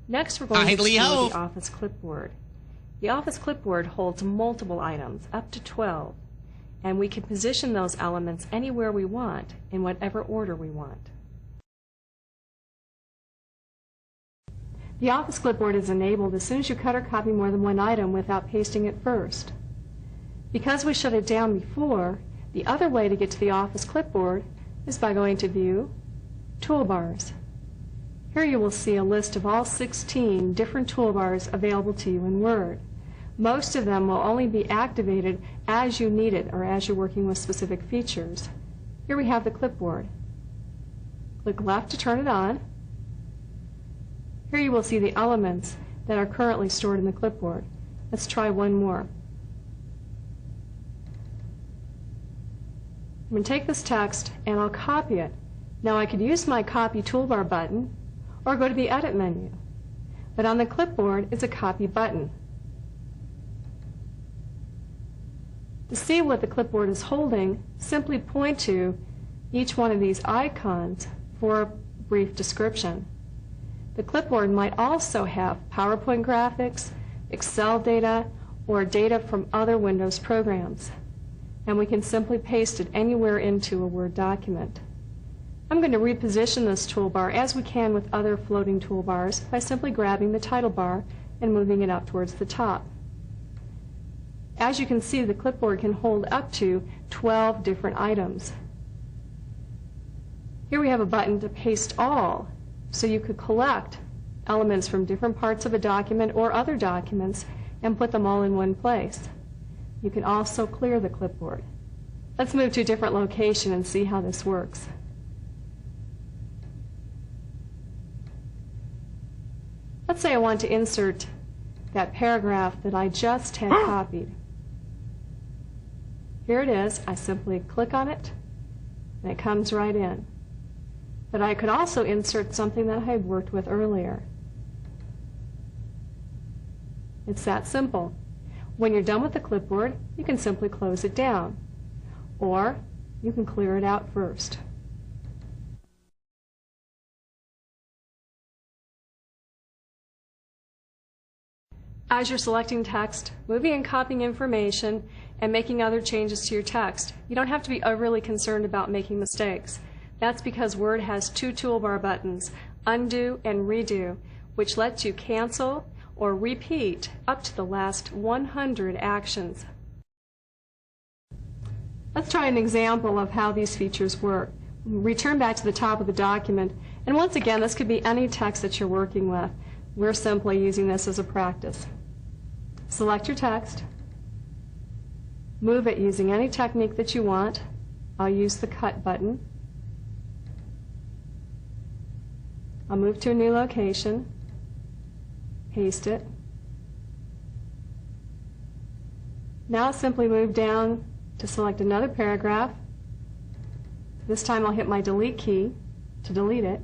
Next, we're going to explore Leo. the Office Clipboard. The Office Clipboard holds multiple items, up to 12, and we can position those elements anywhere we want, in whatever order we want. The Office Clipboard is enabled as soon as you cut or copy more than one item without pasting it first. Because we shut it down before, the other way to get to the Office Clipboard is by going to View, Toolbars. Here you will see a list of all 16 different toolbars available to you in Word. Most of them will only be activated as you need it or as you're working with specific features. Here we have the clipboard. Click left to turn it on. Here you will see the elements that are currently stored in the clipboard. Let's try one more. I'm going to take this text and I'll copy it. Now I could use my Copy Toolbar button or go to the Edit menu. But on the clipboard is a Copy button. To see what the clipboard is holding, simply point to each one of these icons for a brief description. The clipboard might also have PowerPoint graphics, Excel data, or data from other Windows programs. And we can simply paste it anywhere into a Word document. I'm going to reposition this toolbar as we can with other floating toolbars by simply grabbing the title bar and moving it up towards the top. As you can see, the clipboard can hold up to 12 different items. Here we have a button to paste all, so you could collect elements from different parts of a document or other documents and put them all in one place. You can also clear the clipboard. Let's move to a different location and see how this works. Let's say I want to insert that paragraph that I just had copied. Here it is. I simply click on it, and it comes right in. But I could also insert something that I had worked with earlier. It's that simple. When you're done with the clipboard, you can simply close it down, or you can clear it out first. As you're selecting text, moving and copying information, and making other changes to your text, you don't have to be overly concerned about making mistakes. That's because Word has two toolbar buttons, Undo and Redo, which lets you cancel or repeat up to the last 100 actions. Let's try an example of how these features work. Return back to the top of the document, and once again, this could be any text that you're working with. We're simply using this as a practice. Select your text, move it using any technique that you want. I'll use the Cut button. I'll move to a new location, paste it. Now simply move down to select another paragraph. This time I'll hit my Delete key to delete it.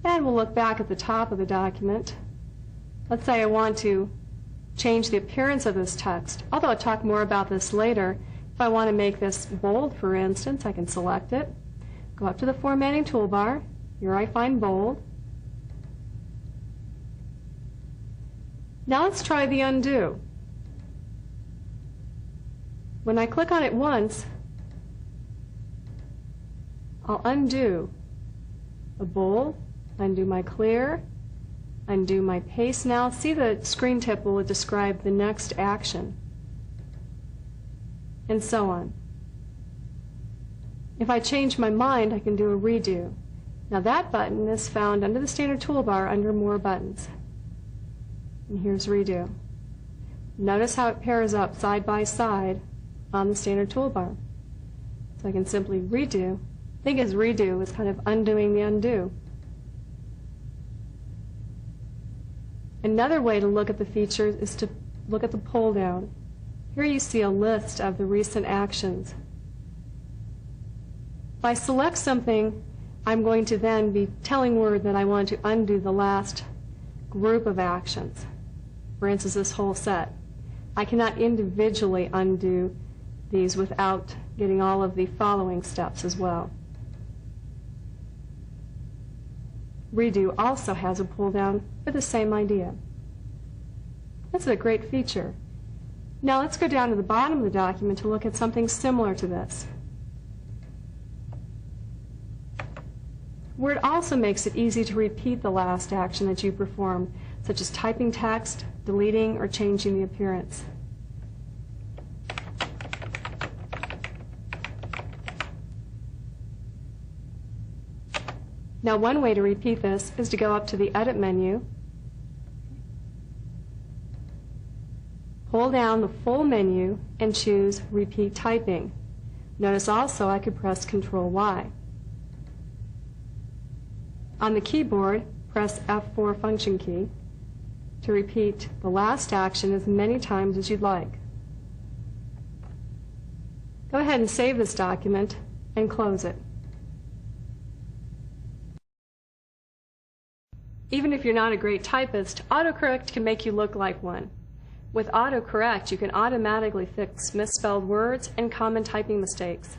And we'll look back at the top of the document. Let's say I want to change the appearance of this text, although I'll talk more about this later. If I want to make this bold, for instance, I can select it, go up to the Formatting toolbar. Here I find Bold. Now let's try the Undo. When I click on it once, I'll undo the bold, undo my clear, undo my paste. Now see the screen tip will describe the next action, and so on. If I change my mind, I can do a redo. Now that button is found under the standard toolbar under More Buttons. And here's Redo. Notice how it pairs up side by side on the standard toolbar. So I can simply redo. Think as redo is kind of undoing the undo. Another way to look at the features is to look at the pull down. Here you see a list of the recent actions. If I select something, I'm going to then be telling Word that I want to undo the last group of actions. For instance, this whole set. I cannot individually undo these without getting all of the following steps as well. Redo also has a pull down for the same idea. That's a great feature. Now let's go down to the bottom of the document to look at something similar to this. Word also makes it easy to repeat the last action that you performed, such as typing text, deleting, or changing the appearance. Now one way to repeat this is to go up to the Edit menu, hold down the full menu, and choose Repeat Typing. Notice also I could press Ctrl-Y. On the keyboard, press F4 function key to repeat the last action as many times as you'd like. Go ahead and save this document and close it. Even if you're not a great typist, AutoCorrect can make you look like one. With AutoCorrect, you can automatically fix misspelled words and common typing mistakes.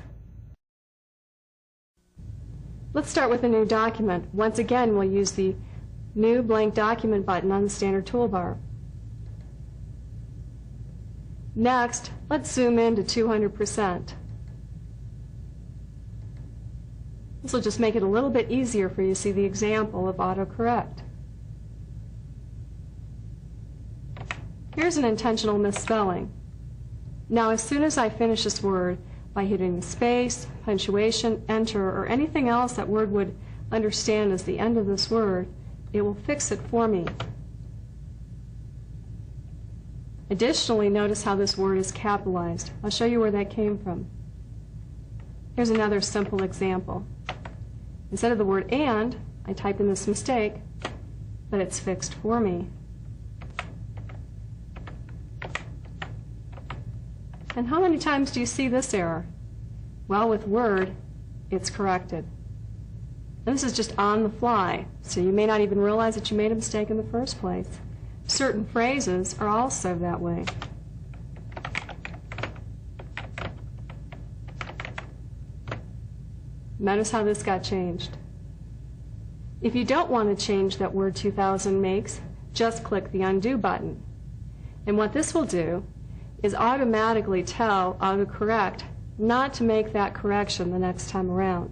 Let's start with a new document. Once again, we'll use the New Blank Document button on the standard toolbar. Next, let's zoom in to 200%. This will just make it a little bit easier for you to see the example of AutoCorrect. Here's an intentional misspelling. Now, as soon as I finish this word, by hitting space, punctuation, enter, or anything else that Word would understand as the end of this word, it will fix it for me. Additionally, notice how this word is capitalized. I'll show you where that came from. Here's another simple example. Instead of the word "and," I type in this mistake, but it's fixed for me. And how many times do you see this error? Well, with Word, it's corrected. And this is just on the fly, so you may not even realize that you made a mistake in the first place. Certain phrases are also that way. Notice how this got changed. If you don't want to change that word 2000 makes, just click the Undo button. And what this will do is automatically tell AutoCorrect not to make that correction the next time around.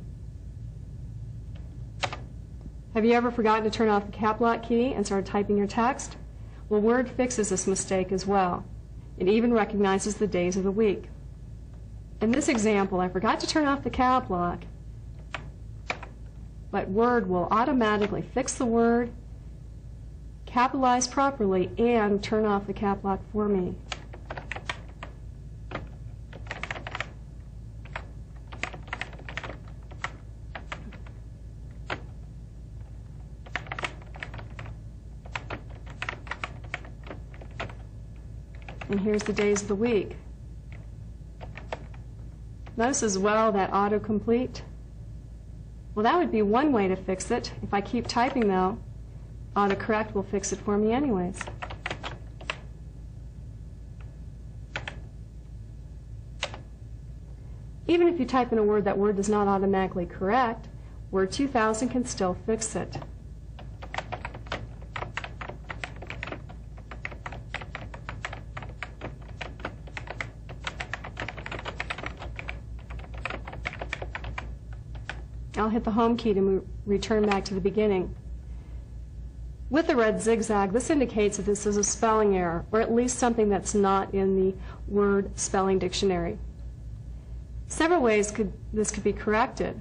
Have you ever forgotten to turn off the cap lock key and started typing your text? Well, Word fixes this mistake as well. It even recognizes the days of the week. In this example, I forgot to turn off the cap lock, but Word will automatically fix the word, capitalize properly, and turn off the cap lock for me. And here's the days of the week. Notice as well that autocomplete. Well, that would be one way to fix it. If I keep typing, though, AutoCorrect will fix it for me anyways. Even if you type in a word that Word does not automatically correct, Word 2000 can still fix it. I'll hit the Home key to return back to the beginning. With the red zigzag, this indicates that this is a spelling error, or at least something that's not in the Word spelling dictionary. Several ways this could be corrected.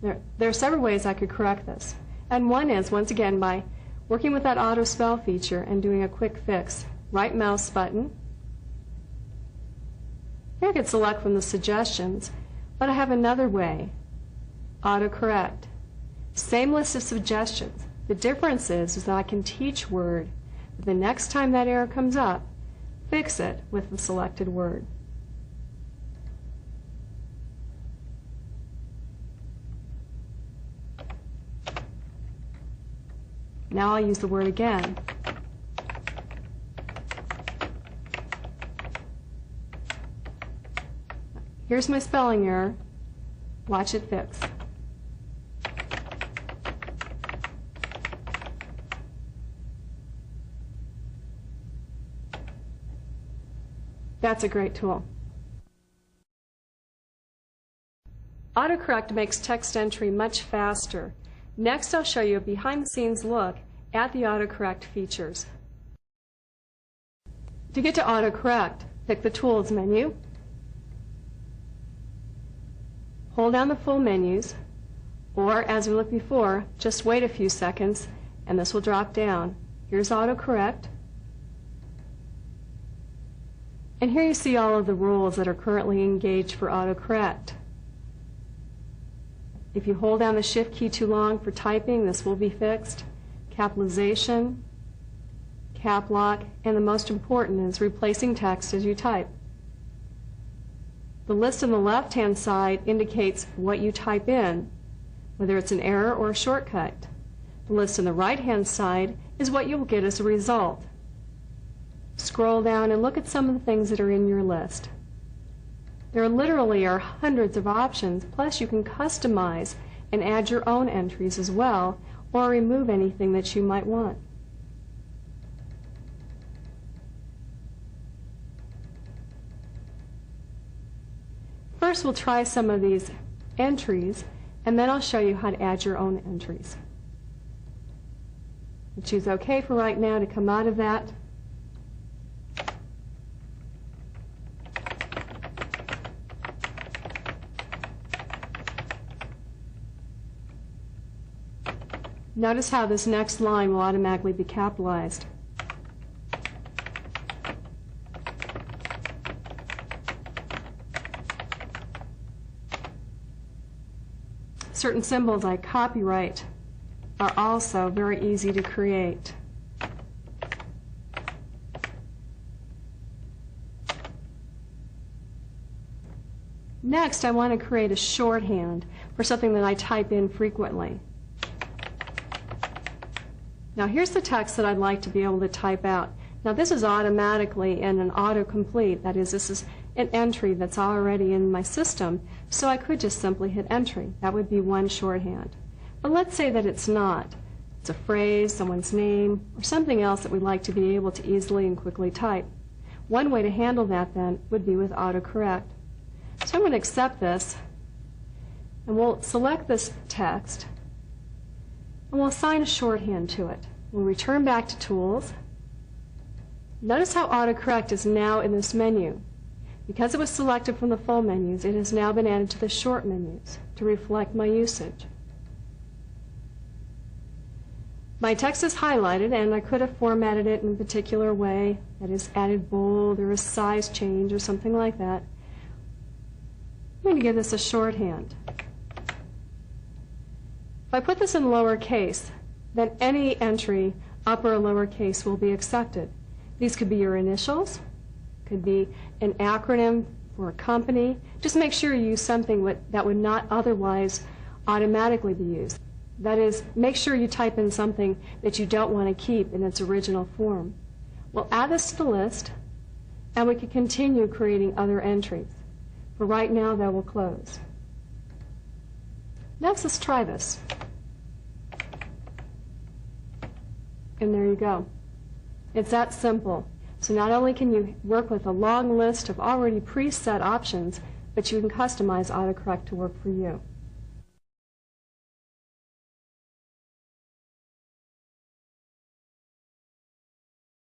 There are several ways I could correct this. And one is, once again, by working with that auto spell feature and doing a quick fix. Right mouse button. Here I could select from the suggestions. But I have another way, AutoCorrect. Same list of suggestions. The difference is that I can teach Word that the next time that error comes up, fix it with the selected word. Now I'll use the word again. Here's my spelling error. Watch it fix. That's a great tool. AutoCorrect makes text entry much faster. Next, I'll show you a behind-the-scenes look at the AutoCorrect features. To get to AutoCorrect, pick the Tools menu, hold down the full menus, or as we looked before, just wait a few seconds and this will drop down. Here's AutoCorrect. And here you see all of the rules that are currently engaged for AutoCorrect. If you hold down the Shift key too long for typing, this will be fixed. Capitalization, cap lock, and the most important is replacing text as you type. The list on the left-hand side indicates what you type in, whether it's an error or a shortcut. The list on the right-hand side is what you will get as a result. Scroll down and look at some of the things that are in your list. There literally are hundreds of options, plus you can customize and add your own entries as well, or remove anything that you might want. First, we'll try some of these entries, and then I'll show you how to add your own entries. We'll choose OK for right now to come out of that. Notice how this next line will automatically be capitalized. Certain symbols like copyright are also very easy to create. Next, I want to create a shorthand for something that I type in frequently. Now here's the text that I'd like to be able to type out. Now this is automatically in an autocomplete. That is, this is an entry that's already in my system, so I could just simply hit entry. That would be one shorthand. But let's say that it's not. It's a phrase, someone's name, or something else that we'd like to be able to easily and quickly type. One way to handle that then would be with AutoCorrect. So I'm going to accept this, and we'll select this text, and we'll assign a shorthand to it. We'll return back to Tools. Notice how AutoCorrect is now in this menu. Because it was selected from the full menus, it has now been added to the short menus to reflect my usage. My text is highlighted, and I could have formatted it in a particular way, that is, added bold or a size change or something like that. I'm going to give this a shorthand. If I put this in lowercase, then any entry, upper or lowercase, will be accepted. These could be your initials, could be an acronym for a company. Just make sure you use something that would not otherwise automatically be used. That is, make sure you type in something that you don't want to keep in its original form. We'll add this to the list, and we can continue creating other entries. For right now, though, we'll close. Next, let's try this. And there you go. It's that simple. So not only can you work with a long list of already preset options, but you can customize AutoCorrect to work for you.